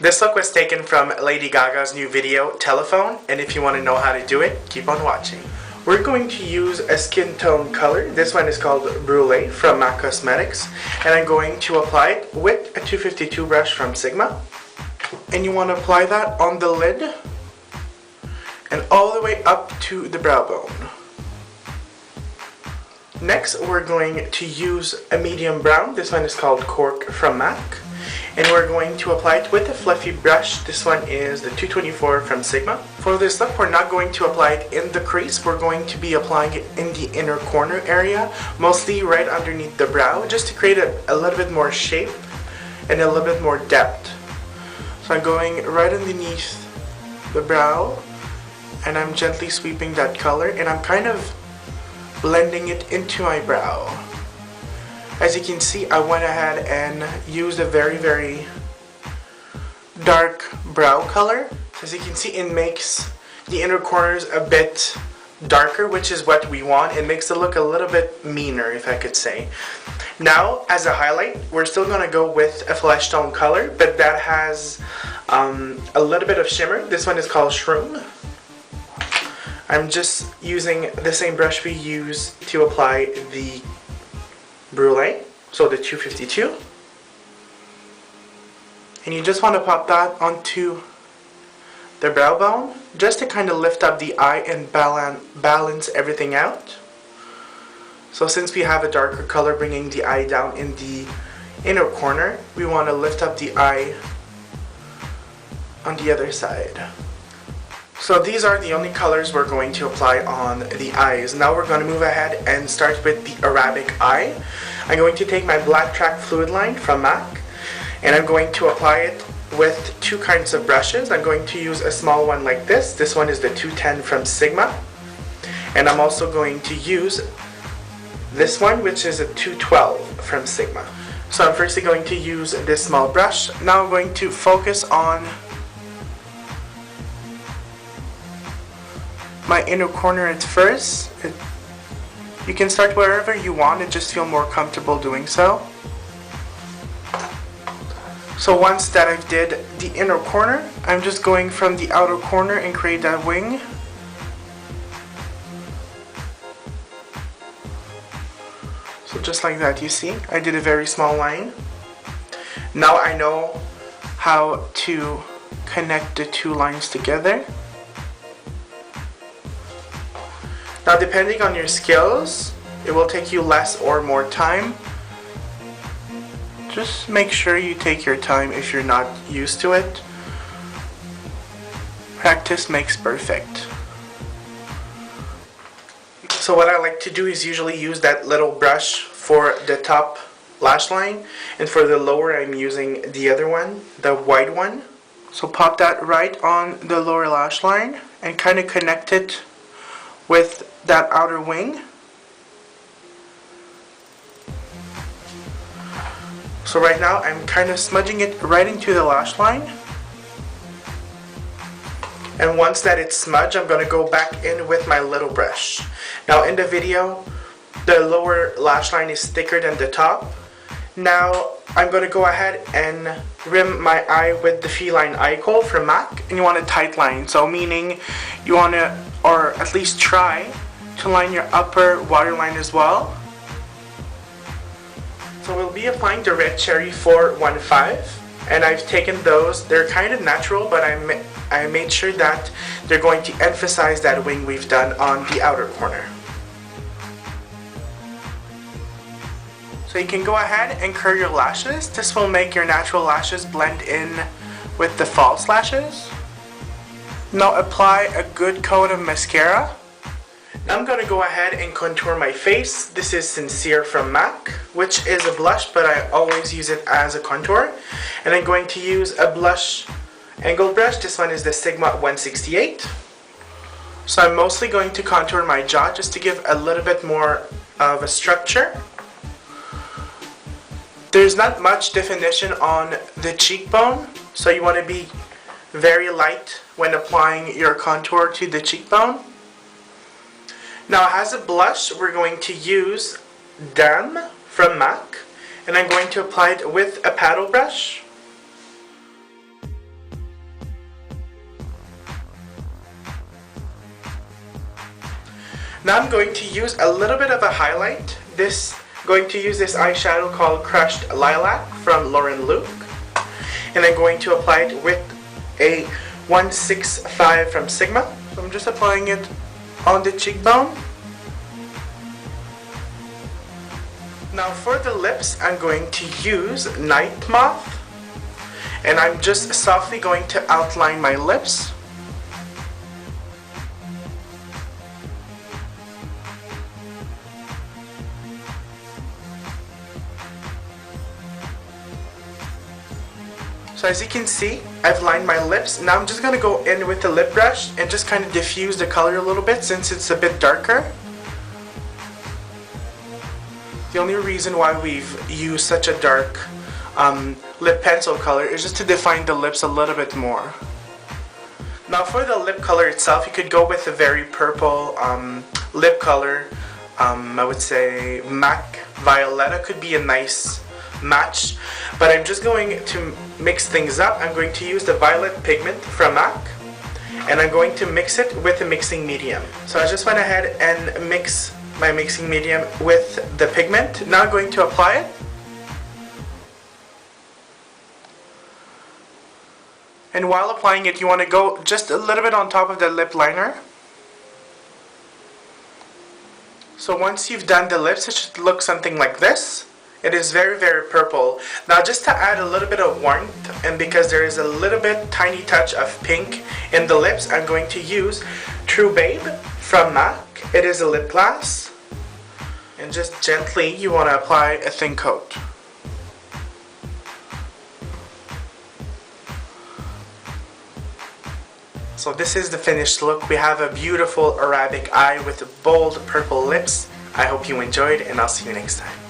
This look was taken from Lady Gaga's new video, Telephone, and if you want to know how to do it, keep on watching. We're going to use a skin tone color. This one is called Brulé from M.A.C Cosmetics, and I'm going to apply it with a 252 brush from Sigma. And you want to apply that on the lid and all the way up to the brow bone. Next, we're going to use a medium brown. This one is called Cork from M.A.C. And we're going to apply it with a fluffy brush. This one is the 224 from Sigma. For this look, we're not going to apply it in the crease. We're going to be applying it in the inner corner area, mostly right underneath the brow, just to create a little bit more shape and a little bit more depth. So I'm going right underneath the brow, and I'm gently sweeping that color, and I'm kind of blending it into my brow. As you can see, I went ahead and used a very, very dark brow color. As you can see, it makes the inner corners a bit darker, which is what we want. It makes it look a little bit meaner, if I could say. Now, as a highlight, we're still going to go with a flesh tone color, but that has a little bit of shimmer. This one is called Schroom. I'm just using the same brush we used to apply the Brulé, so the 252, and you just want to pop that onto the brow bone just to kind of lift up the eye and balance everything out. So since we have a darker color bringing the eye down in the inner corner, we want to lift up the eye on the other side. So these are the only colors we're going to apply on the eyes. Now we're going to move ahead and start with the Arabic eye. I'm going to take my black track fluid line from M.A.C, and I'm going to apply it with two kinds of brushes. I'm going to use a small one like this. This one is the 210 from Sigma. And I'm also going to use this one, which is a 212 from Sigma. So I'm firstly going to use this small brush. Now I'm going to focus on my inner corner at first. You can start wherever you want and just feel more comfortable doing so. So once that I've did the inner corner, I'm just going from the outer corner and create that wing. So just like that, you see, I did a very small line. Now I know how to connect the two lines together. Now depending on your skills, it will take you less or more time. Just make sure you take your time if you're not used to it. Practice makes perfect. So what I like to do is usually use that little brush for the top lash line, and for the lower I'm using the other one, the white one. So pop that right on the lower lash line and kind of connect it with that outer wing. So right now I'm kind of smudging it right into the lash line. And once that it's smudged, I'm going to go back in with my little brush. Now in the video, the lower lash line is thicker than the top. Now I'm going to go ahead and rim my eye with the Feline Eyekajal from M.A.C, and you want a tight line. So meaning you want to, or at least try to line your upper waterline as well. So we'll be applying the Red Cherry 415, and I've taken those. They're kind of natural, but I made sure that they're going to emphasize that wing we've done on the outer corner. So you can go ahead and curl your lashes. This will make your natural lashes blend in with the false lashes. Now apply a good coat of mascara. Now I'm going to go ahead and contour my face. This is Sincere from M.A.C, which is a blush, but I always use it as a contour. And I'm going to use a blush angled brush. This one is the Sigma 168. So I'm mostly going to contour my jaw just to give a little bit more of a structure. There's not much definition on the cheekbone, so you want to be very light when applying your contour to the cheekbone. Now as a blush, we're going to use Dame from M.A.C, and I'm going to apply it with a paddle brush. Now I'm going to use a little bit of a highlight. Going to use this eyeshadow called Crushed Lilac from Lauren Luke. And I'm going to apply it with a 165 from Sigma. So I'm just applying it on the cheekbone. Now for the lips, I'm going to use Night Moth. And I'm just softly going to outline my lips. So as you can see, I've lined my lips. Now I'm just going to go in with the lip brush and just kind of diffuse the color a little bit since it's a bit darker. The only reason why we've used such a dark lip pencil color is just to define the lips a little bit more. Now for the lip color itself, you could go with a very purple lip color. I would say M.A.C Violetta could be a nice match, but I'm just going to mix things up. I'm going to use the violet pigment from M.A.C and I'm going to mix it with a mixing medium. So I just went ahead and mix my mixing medium with the pigment. Now I'm going to apply it. And while applying it, you want to go just a little bit on top of the lip liner. So once you've done the lips, it should look something like this. It is very, very purple. Now just to add a little bit of warmth, and because there is a little bit tiny touch of pink in the lips, I'm going to use True Babe from M.A.C. It is a lip gloss. And just gently, you want to apply a thin coat. So this is the finished look. We have a beautiful Arabic eye with bold purple lips. I hope you enjoyed, and I'll see you next time.